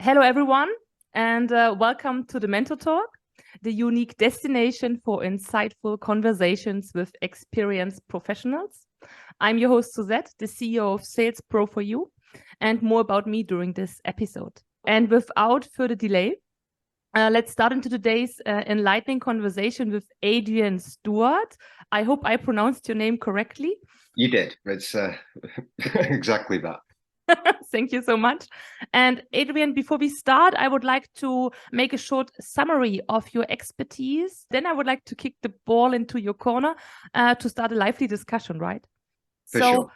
Hello, everyone, and welcome to the Mentor Talk, the unique destination for insightful conversations with experienced professionals. I'm your host, Suzette, the CEO of Sales Pro for You, and more about me during this episode. And without further delay, let's start into today's enlightening conversation with Adrian Stewart. I hope I pronounced your name correctly. You did. It's exactly that. Thank you so much. And Adrian, before we start, I would like to make a short summary of your expertise. Then I would like to kick the ball into your corner to start a lively discussion, right? For sure.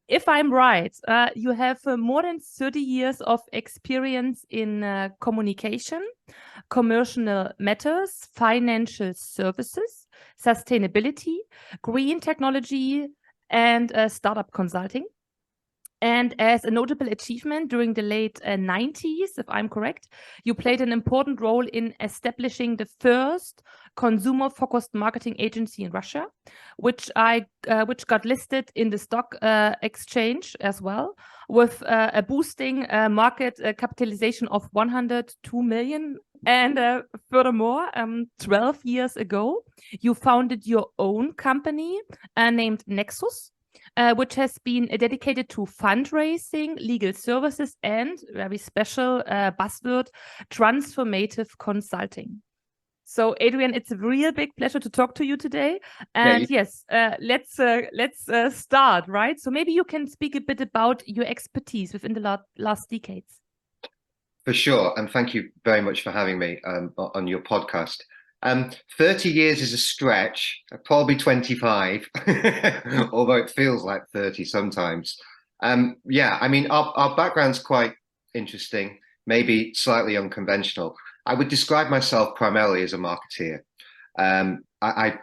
If I'm right, you have more than 30 years of experience in communication, commercial matters, financial services, sustainability, green technology, and startup consulting. And as a notable achievement during the late 90s, if I'm correct, you played an important role in establishing the first consumer-focused marketing agency in Russia, which got listed in the stock exchange as well, with a boosting market capitalization of 102 million. And furthermore, 12 years ago, you founded your own company named NEXUS, which has been dedicated to fundraising, legal services, and very special buzzword, transformative consulting. So, Adrian, it's a real big pleasure to talk to you today. And yes, let's start, right? So maybe you can speak a bit about your expertise within the last decades. For sure. And thank you very much for having me on your podcast. 30 years is a stretch, probably 25, although it feels like 30 sometimes. Yeah, I mean, our background's quite interesting, maybe slightly unconventional. I would describe myself primarily as a marketeer. I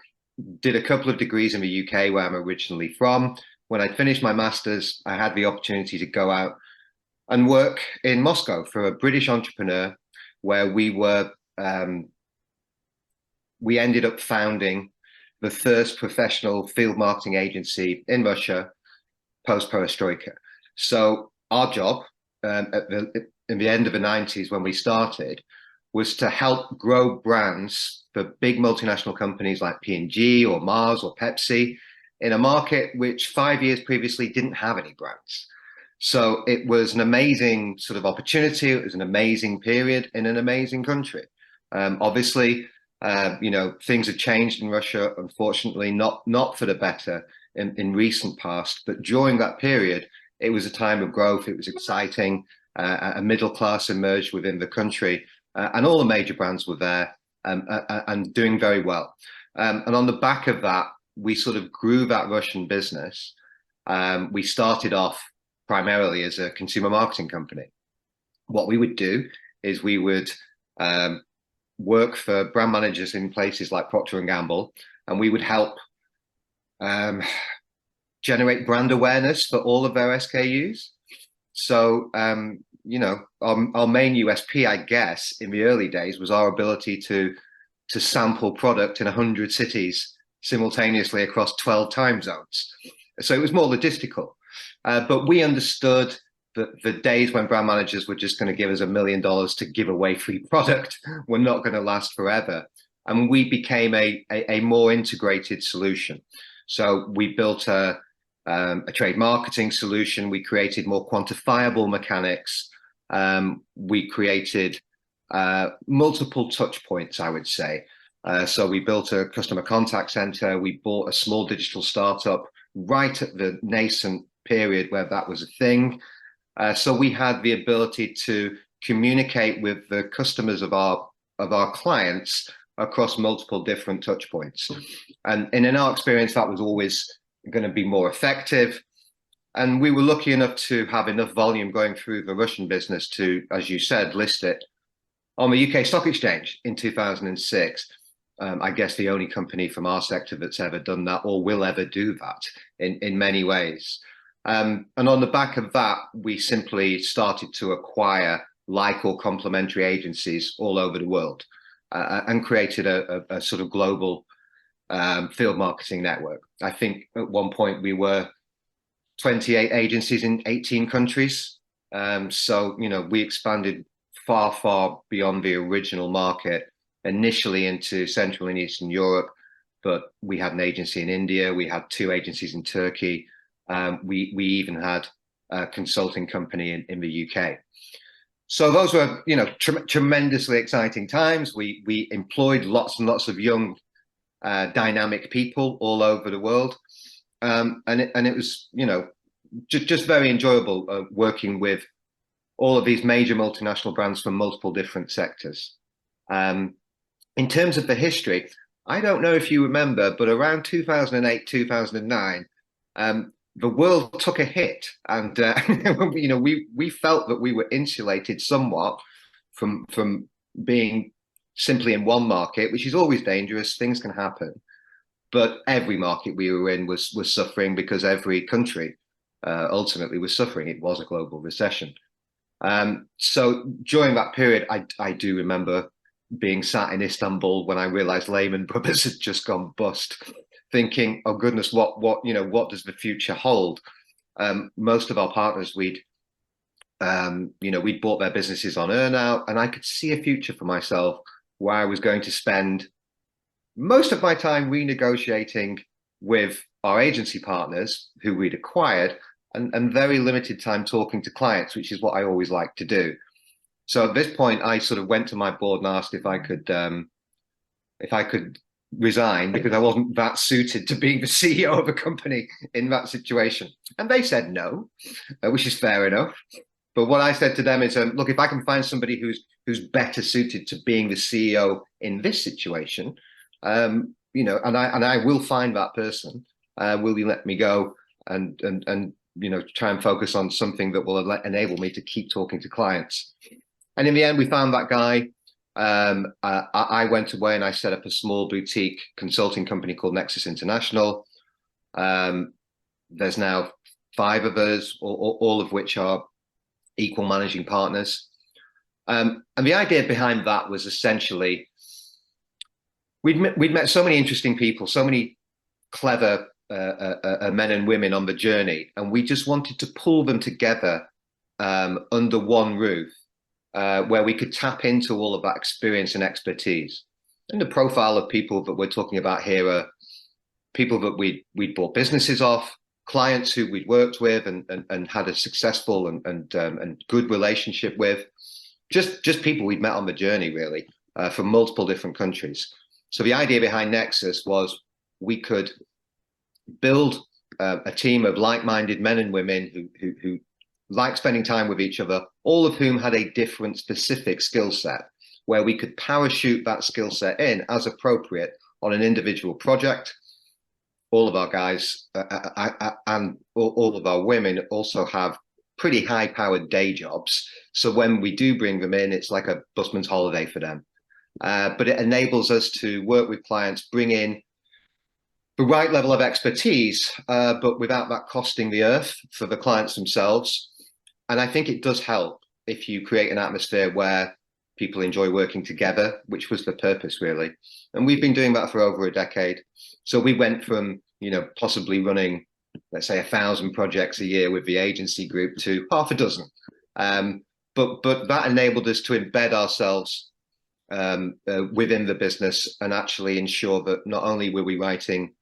did a couple of degrees in the UK where I'm originally from. When I finished my master's, I had the opportunity to go out and work in Moscow for a British entrepreneur where we ended up founding the first professional field marketing agency in Russia post-perestroika. So our job in the end of the 90s when we started was to help grow brands for big multinational companies like P&G or Mars or Pepsi in a market which 5 years previously didn't have any brands. So it was an amazing sort of opportunity. It was an amazing period in an amazing country. Obviously, things have changed in Russia, unfortunately, not for the better in recent past. But during that period, it was a time of growth. It was exciting. A middle class emerged within the country, and all the major brands were there and doing very well. And on the back of that, we sort of grew that Russian business. We started off primarily as a consumer marketing company. What we would do is we would work for brand managers in places like Procter & Gamble, and we would help generate brand awareness for all of their SKUs. So, our main USP, I guess, in the early days was our ability to sample product in 100 cities simultaneously across 12 time zones. So it was more logistical. But we understood that the days when brand managers were just going to give us $1 million to give away free product were not going to last forever. And we became a more integrated solution. So we built a trade marketing solution. We created more quantifiable mechanics. We created multiple touch points, I would say. So we built a customer contact center. We bought a small digital startup right at the nascent period where that was a thing. So we had the ability to communicate with the customers of our clients across multiple different touch points. And in our experience, that was always going to be more effective. And we were lucky enough to have enough volume going through the Russian business to, as you said, list it on the UK Stock Exchange in 2006. I guess the only company from our sector that's ever done that or will ever do that in many ways. And on the back of that, we simply started to acquire like or complementary agencies all over the world and created a sort of global field marketing network. I think at one point we were 28 agencies in 18 countries. So, we expanded far, far beyond the original market, initially into Central and Eastern Europe, but we had an agency in India, we had 2 agencies in Turkey, we even had a consulting company in the UK. So those were, you know, tremendously exciting times. We employed lots and lots of young, dynamic people all over the world, and it was, you know, just very enjoyable working with all of these major multinational brands from multiple different sectors. In terms of the history, I don't know if you remember, but around 2008, 2009, the world took a hit, and you know, we felt that we were insulated somewhat from being simply in one market, which is always dangerous. Things can happen, but every market we were in was suffering, because every country ultimately was suffering. It was a global recession. So during that period, I do remember being sat in Istanbul when I realized Lehman Brothers had just gone bust, thinking, oh goodness, what does the future hold? Most of our partners, we'd bought their businesses on earnout, and I could see a future for myself where I was going to spend most of my time renegotiating with our agency partners who we'd acquired, and very limited time talking to clients, which is what I always like to do. So at this point, I sort of went to my board and asked if I could resign, because I wasn't that suited to being the CEO of a company in that situation. And they said no, which is fair enough. But what I said to them is, look, if I can find somebody who's better suited to being the CEO in this situation, you know, and I will find that person. Will you let me go and you know, try and focus on something that will enable me to keep talking to clients? And in the end, we found that guy. I went away and I set up a small boutique consulting company called NEXUS International. There's now 5 of us, all of which are equal managing partners. And the idea behind that was essentially, we'd met so many interesting people, so many clever men and women on the journey, and we just wanted to pull them together under one roof, where we could tap into all of that experience and expertise. And the profile of people that we're talking about here are people that we'd bought businesses off, clients who we'd worked with and had a successful and good relationship with, just people we'd met on the journey, really, from multiple different countries. So the idea behind NEXUS was we could build a team of like-minded men and women who like spending time with each other, all of whom had a different specific skill set, where we could parachute that skill set in as appropriate on an individual project. All of our guys and all of our women also have pretty high-powered day jobs. So when we do bring them in, it's like a busman's holiday for them. But it enables us to work with clients, bring in the right level of expertise, but without that costing the earth for the clients themselves. And I think it does help if you create an atmosphere where people enjoy working together, which was the purpose, really. And we've been doing that for over a decade. So we went from, you know, possibly running, let's say, 1,000 projects a year with the agency group to half a dozen. But that enabled us to embed ourselves within the business and actually ensure that not only were we writing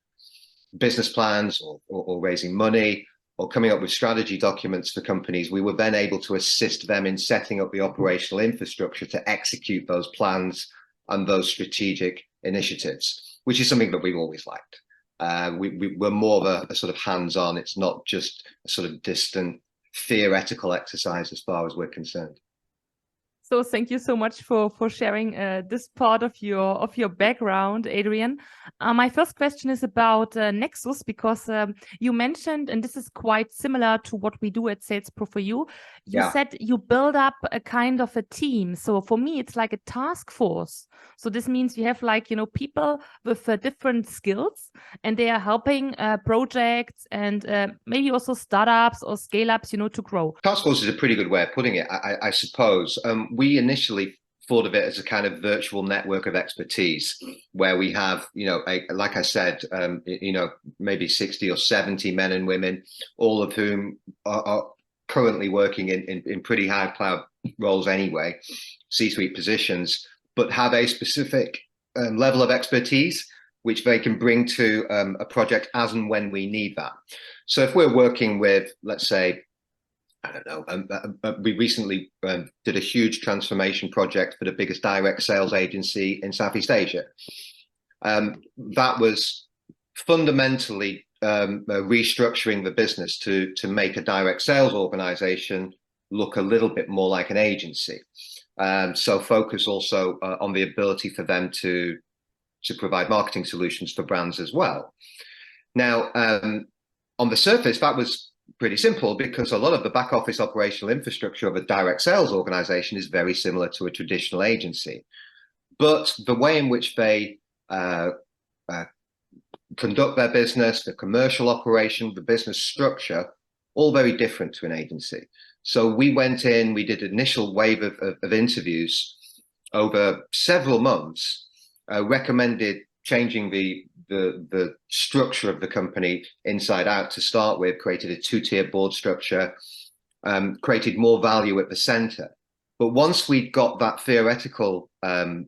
business plans or raising money or coming up with strategy documents for companies, we were then able to assist them in setting up the operational infrastructure to execute those plans and those strategic initiatives, which is something that we've always liked. We're more of a sort of hands-on. It's not just a sort of distant theoretical exercise as far as we're concerned. So thank you so much for sharing this part of your background, Adrian. My first question is about NEXUS, because you mentioned, and this is quite similar to what we do at Sales Pro for You. You said you build up a kind of a team. So for me, it's like a task force. So this means you have, like, you know, people with different skills, and they are helping projects and maybe also startups or scale-ups, you know, to grow. Task force is a pretty good way of putting it, I suppose. We initially thought of it as a kind of virtual network of expertise, where we have, you know, like I said, you know, maybe 60 or 70 men and women, all of whom are currently working in pretty high roles anyway, C-suite positions, but have a specific level of expertise which they can bring to a project as and when we need that. So if we're working with, let's say, I don't know, we recently did a huge transformation project for the biggest direct sales agency in Southeast Asia. That was fundamentally restructuring the business to make a direct sales organization look a little bit more like an agency. So focus also on the ability for them to provide marketing solutions for brands as well. Now, on the surface, that was pretty simple because a lot of the back office operational infrastructure of a direct sales organization is very similar to a traditional agency. But the way in which they conduct their business, the commercial operation, the business structure, all very different to an agency. So we went in, we did an initial wave of interviews over several months, recommended changing the structure of the company inside out to start with, created a two-tier board structure, created more value at the center. But once we'd got that theoretical part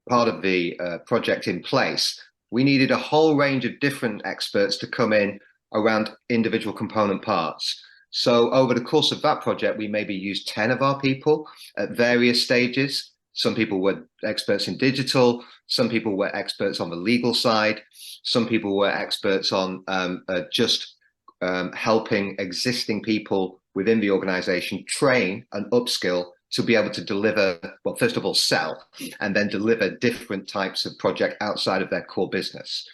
of the project in place, we needed a whole range of different experts to come in around individual component parts. So over the course of that project, we maybe used 10 of our people at various stages. Some people were experts in digital, some people were experts on the legal side, some people were experts on helping existing people within the organization train and upskill to be able to deliver, well, first of all, sell, and then deliver different types of project outside of their core business.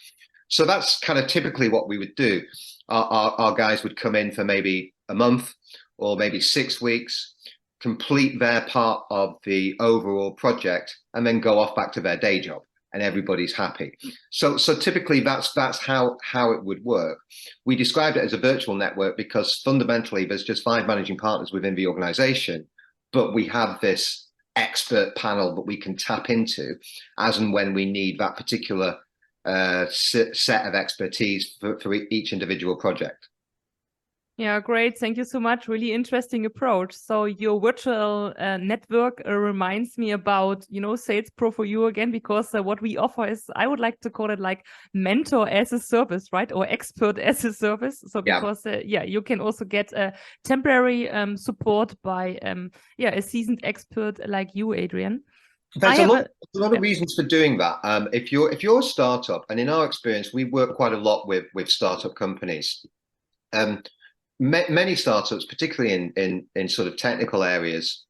So that's kind of typically what we would do. Our guys would come in for maybe a month or maybe 6 weeks, complete their part of the overall project, and then go off back to their day job, and everybody's happy. So typically that's how it would work. We described it as a virtual network because fundamentally there's just 5 managing partners within the organization, but we have this expert panel that we can tap into as and when we need that particular set of expertise for each individual project. Yeah, great. Thank you so much. Really interesting approach. So your virtual network reminds me about, Sales Pro for You again, because what we offer is, I would like to call it like mentor as a service, right? Or expert as a service. So because, you can also get temporary support by, a seasoned expert like you, Adrian. There's a lot of reasons for doing that. If you're a startup, and in our experience, we work quite a lot with startup companies. Many startups, particularly in sort of technical areas,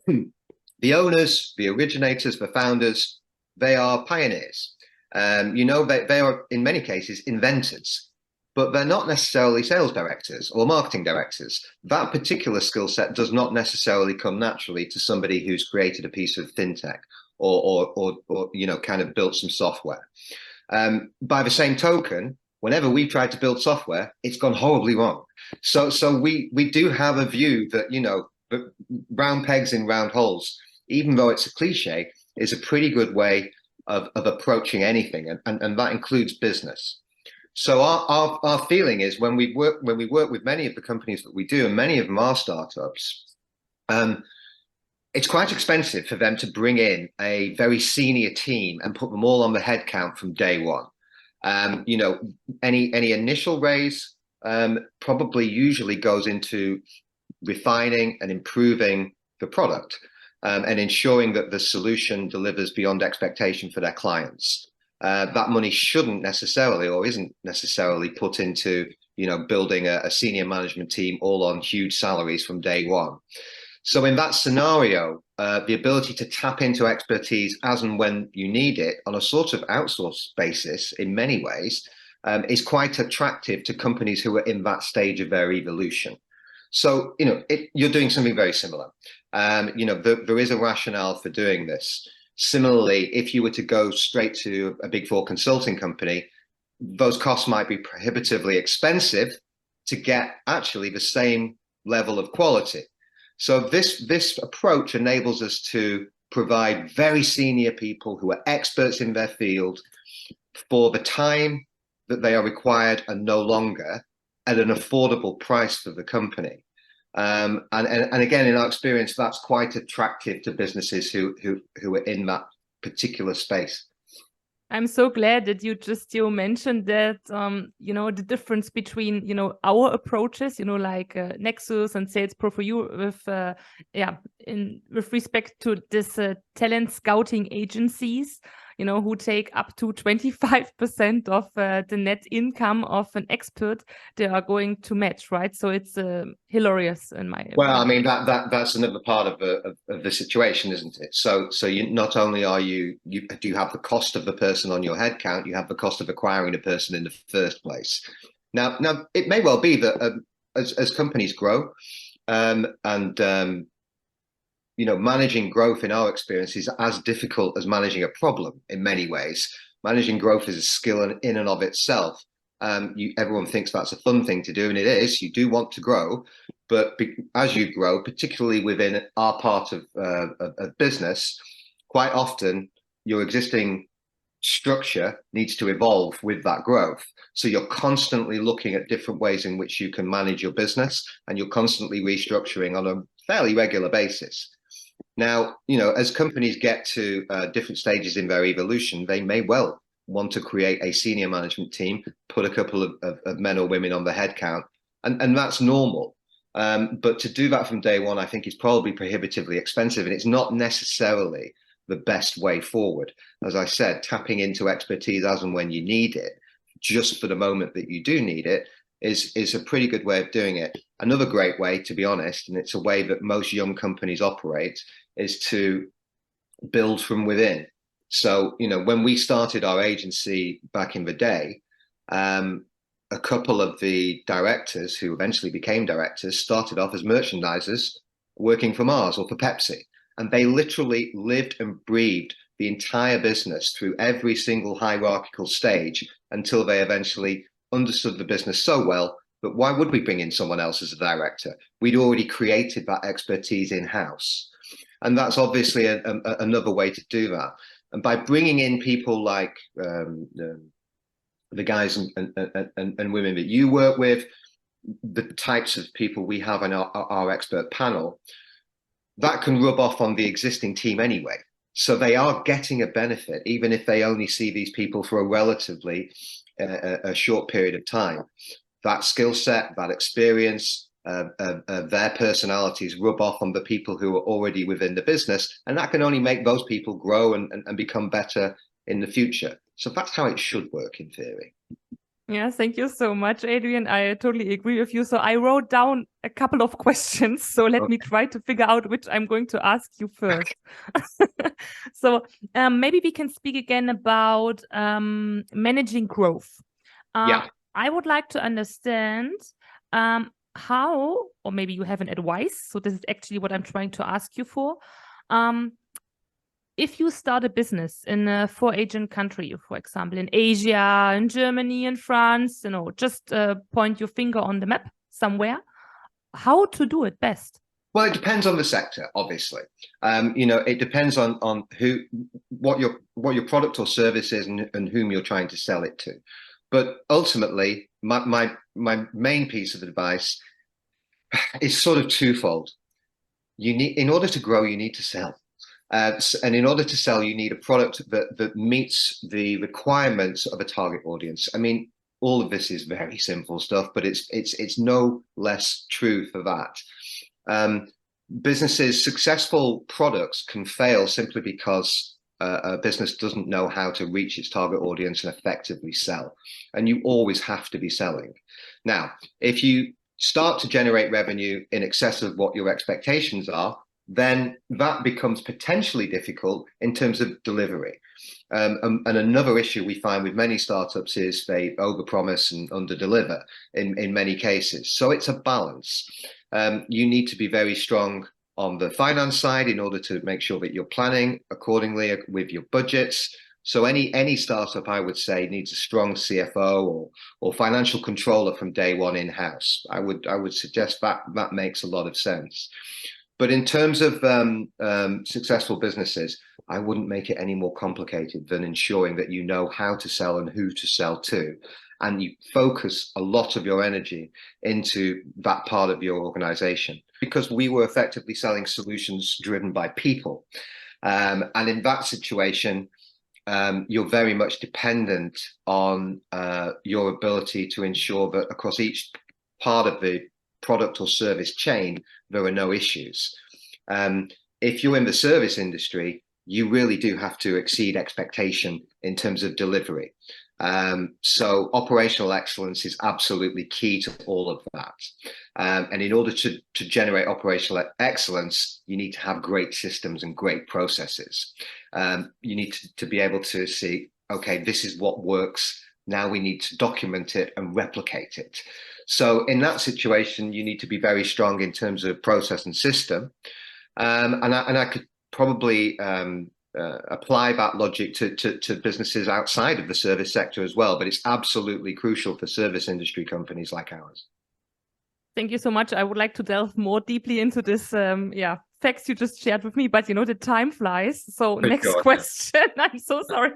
the owners, the originators, the founders, they are pioneers. They are in many cases inventors, but they're not necessarily sales directors or marketing directors. That particular skill set does not necessarily come naturally to somebody who's created a piece of fintech or kind of built some software. By the same token, whenever we tried to build software, it's gone horribly wrong. So we do have a view that, round pegs in round holes, even though it's a cliche, is a pretty good way of approaching anything, and that includes business. So our feeling is when we work with many of the companies that we do, and many of them are startups, it's quite expensive for them to bring in a very senior team and put them all on the head count from day one. Any initial raise probably usually goes into refining and improving the product and ensuring that the solution delivers beyond expectation for their clients. That money shouldn't necessarily or isn't necessarily put into building a senior management team all on huge salaries from day one. So in that scenario, the ability to tap into expertise as and when you need it on a sort of outsourced basis in many ways is quite attractive to companies who are in that stage of their evolution. So, you're doing something very similar. There is a rationale for doing this. Similarly, if you were to go straight to a Big Four consulting company, those costs might be prohibitively expensive to get actually the same level of quality. So this approach enables us to provide very senior people who are experts in their field for the time that they are required and no longer, at an affordable price for the company. And again, in our experience, that's quite attractive to businesses who are in that particular space. I'm so glad that you mentioned that, the difference between, our approaches, like NEXUS and Sales Pro for You with respect to this talent scouting agencies, who take up to 25% of the net income of an expert they are going to match, right? So it's hilarious in my opinion. Well, I mean that's another part of the situation, isn't it? So you not only do you have the cost of the person on your head count, you have the cost of acquiring a person in the first place. Now it may well be that as companies grow, managing growth in our experience is as difficult as managing a problem in many ways. Managing growth is a skill in and of itself. Everyone thinks that's a fun thing to do, and it is. You do want to grow, but as you grow, particularly within our part of business, quite often your existing structure needs to evolve with that growth. So you're constantly looking at different ways in which you can manage your business, and you're constantly restructuring on a fairly regular basis. Now, as companies get to different stages in their evolution, they may well want to create a senior management team, put a couple of men or women on the headcount, and that's normal. But to do that from day one, I think is probably prohibitively expensive, and it's not necessarily the best way forward. As I said, tapping into expertise as and when you need it, just for the moment that you do need it, is a pretty good way of doing it. Another great way, to be honest, and it's a way that most young companies operate, is to build from within. So, when we started our agency back in the day, a couple of the directors who eventually became directors started off as merchandisers working for Mars or for Pepsi. And they literally lived and breathed the entire business through every single hierarchical stage until they eventually understood the business so well that why would we bring in someone else as a director? We'd already created that expertise in-house. And that's obviously another way to do that. And by bringing in people like the guys and women that you work with, the types of people we have in our expert panel, that can rub off on the existing team anyway. So they are getting a benefit, even if they only see these people for a relatively a short period of time. That skill set, that experience, their personalities rub off on the people who are already within the business, and that can only make those people grow and become better in the future. So that's how it should work in theory. Yeah, thank you so much, Adrian. I totally agree with you. So I wrote down a couple of questions. So let me try to figure out which I'm going to ask you first. So maybe we can speak again about managing growth. Yeah. I would like to understand how, or maybe you have an advice. So this is actually what I'm trying to ask you for. If you start a business in a 4-agent country, for example, in Asia, in Germany, in France, just point your finger on the map somewhere, how to do it best? Well, it depends on the sector, obviously. It depends on what your product or service is and whom you're trying to sell it to. But ultimately, my main piece of advice is sort of twofold. In order to grow, you need to sell. And in order to sell, you need a product that meets the requirements of a target audience. I mean, all of this is very simple stuff, but it's no less true for that. Successful products can fail simply because a business doesn't know how to reach its target audience and effectively sell. And you always have to be selling. Now, if you start to generate revenue in excess of what your expectations are, then that becomes potentially difficult in terms of delivery. And another issue we find with many startups is they overpromise and underdeliver in many cases. So it's a balance. You need to be very strong on the finance side in order to make sure that you're planning accordingly with your budgets. So any startup, I would say, needs a strong CFO or financial controller from day one in-house. I would suggest that makes a lot of sense. But in terms of successful businesses, I wouldn't make it any more complicated than ensuring that you know how to sell and who to sell to. and you focus a lot of your energy into that part of your organization, because we were effectively selling solutions driven by people. And in that situation, you're very much dependent on your ability to ensure that across each part of the product or service chain, there are no issues. If you're in the service industry, you really do have to exceed expectation in terms of delivery. So operational excellence is absolutely key to all of that. And in order to generate operational excellence, you need to have great systems and great processes. You need to be able to see, okay, this is what works. Now we need to document it and replicate it. So in that situation, you need to be very strong in terms of process and system. And I could probably apply that logic to businesses outside of the service sector as well, but it's absolutely crucial for service industry companies like ours. Thank you so much. I would like to delve more deeply into this, facts you just shared with me, but the time flies. So next question, I'm so sorry.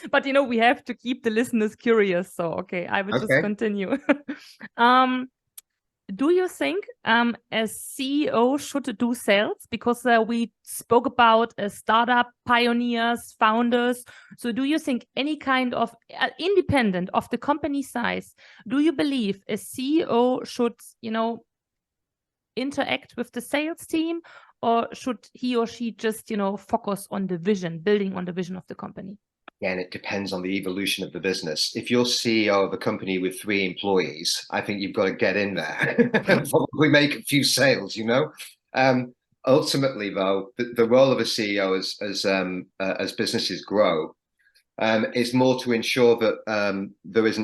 But we have to keep the listeners curious. So, okay, I will just continue. Do you think a CEO should do sales? Because we spoke about startup pioneers, founders. So do you think any kind of, independent of the company size, do you believe a CEO should, interact with the sales team, or should he or she just, focus on the vision, building on the vision of the company? Again, it depends on the evolution of the business. If you're CEO of a company with 3 employees, I think you've got to get in there and probably make a few sales, Ultimately, though, the role of a CEO as businesses grow is more to ensure that there is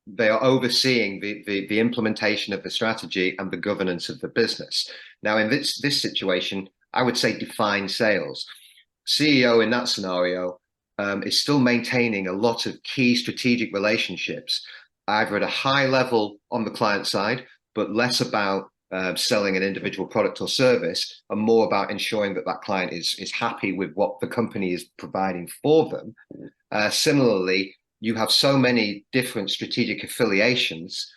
they are overseeing the implementation of the strategy and the governance of the business. Now, in this situation, I would say define sales. CEO in that scenario is still maintaining a lot of key strategic relationships, either at a high level on the client side, but less about selling an individual product or service, and more about ensuring that that client is happy with what the company is providing for them. Similarly, you have so many different strategic affiliations,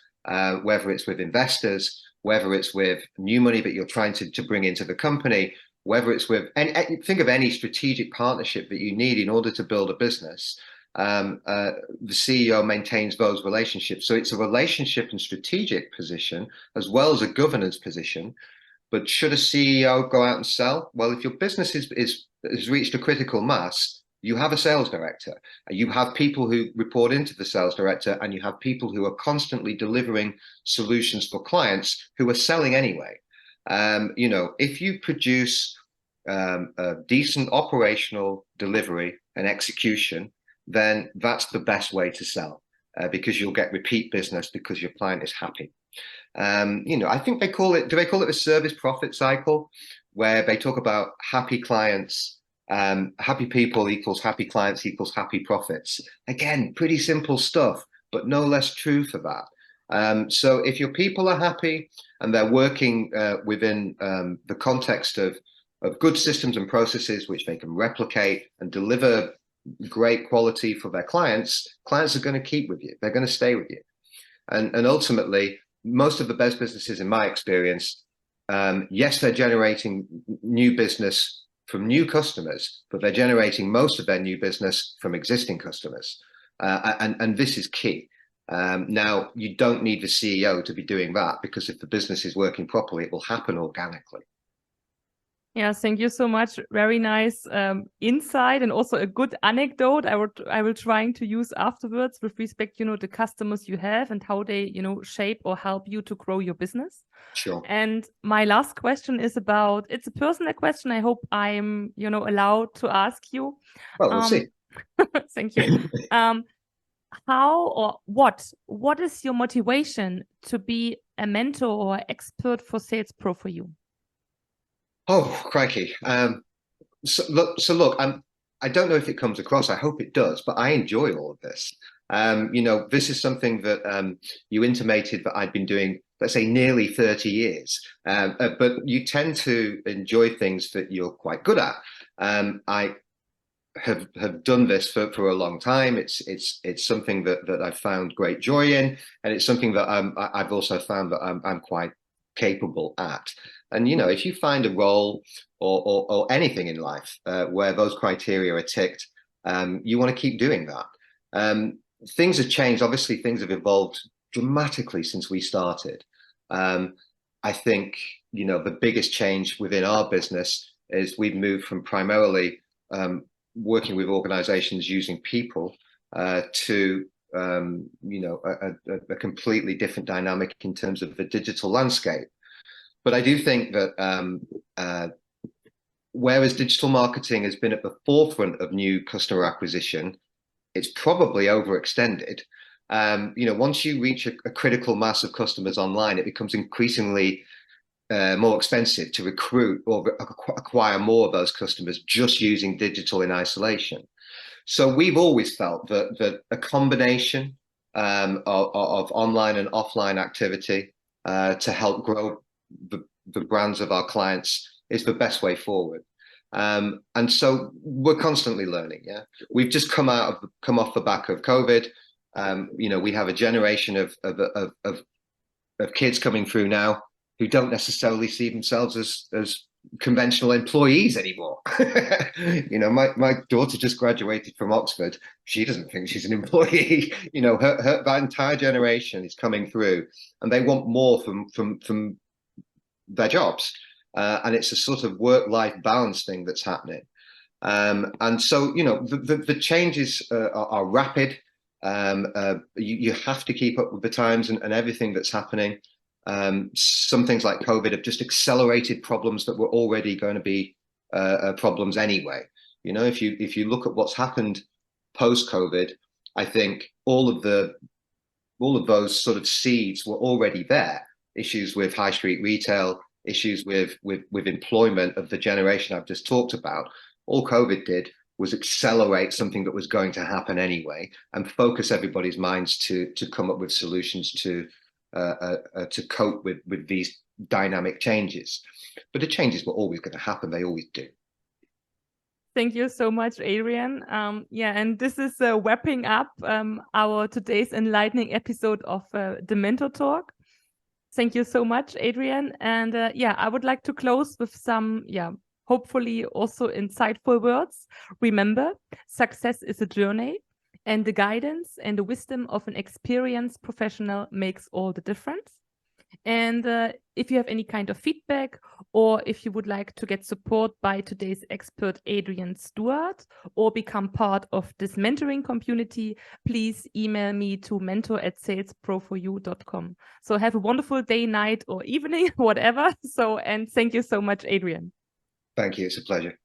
whether it's with investors, whether it's with new money that you're trying to bring into the company, whether it's with think of any strategic partnership that you need in order to build a business. The CEO maintains those relationships. So it's a relationship and strategic position as well as a governance position. But should a CEO go out and sell? Well, if your business has reached a critical mass, you have a sales director. You have people who report into the sales director, and you have people who are constantly delivering solutions for clients who are selling anyway. If you produce a decent operational delivery and execution, then that's the best way to sell, because you'll get repeat business because your client is happy. I think they call it the service profit cycle, where they talk about happy clients, happy people equals happy clients equals happy profits. Again, pretty simple stuff, but no less true for that. So if your people are happy and they're working within the context of good systems and processes which they can replicate and deliver great quality for their clients are going to keep with you. They're going to stay with you. And ultimately, most of the best businesses, in my experience, yes, they're generating new business from new customers, but they're generating most of their new business from existing customers. And this is key. Now, you don't need the CEO to be doing that, because if the business is working properly, it will happen organically. Yeah, thank you so much. Very nice insight, and also a good anecdote I will trying to use afterwards with respect, the customers you have and how they, shape or help you to grow your business. Sure. And my last question is it's a personal question. I hope I'm, allowed to ask you. Well, we'll see. Thank you. How or what is your motivation to be a mentor or expert for sales pro for you? Oh, crikey. So look, I don't know if it comes across. I hope it does, but I enjoy all of this. This is something that you intimated that I'd been doing, let's say, nearly 30 years. But you tend to enjoy things that you're quite good at. have done this for a long time. It's something that I've found great joy in, and it's something that I've also found that I'm quite capable at. And you know, if you find a role or anything in life where those criteria are ticked, you want to keep doing that. Things have changed. Obviously, things have evolved dramatically since we started. I think, you know, the biggest change within our business is we've moved from primarily working with organizations using people to you know, a completely different dynamic in terms of the digital landscape. But I do think that whereas digital marketing has been at the forefront of new customer acquisition, it's probably overextended. You know, once you reach a critical mass of customers online, it becomes increasingly more expensive to recruit or acquire more of those customers just using digital in isolation. So we've always felt that a combination of online and offline activity to help grow the brands of our clients is the best way forward. And so we're constantly learning. Yeah, we've just come off the back of COVID. You know, we have a generation of kids coming through now who don't necessarily see themselves as conventional employees anymore. You know, my daughter just graduated from Oxford. She doesn't think she's an employee. You know, that entire generation is coming through, and they want more from their jobs. And it's a sort of work-life balance thing that's happening. And so, you know, the changes are rapid. You have to keep up with the times and everything that's happening. Some things like COVID have just accelerated problems that were already going to be problems anyway. You know, if you look at what's happened post-COVID, I think all of those sort of seeds were already there. Issues with high street retail, issues with employment of the generation I've just talked about. All COVID did was accelerate something that was going to happen anyway, and focus everybody's minds to come up with solutions to cope with these dynamic changes. But the changes were always going to happen. They always do. Thank you so much, Adrian. Yeah, and this is wrapping up our today's enlightening episode of the Mentor Talk. Thank you so much, Adrian. And yeah, I would like to close with some, hopefully also insightful words. Remember, success is a journey, and the guidance and the wisdom of an experienced professional makes all the difference. And if you have any kind of feedback, or if you would like to get support by today's expert Adrian Stewart, or become part of this mentoring community, please email me to mentor@salesproforyou.com. So have a wonderful day, night, or evening, whatever. So, and thank you so much, Adrian. Thank you. It's a pleasure.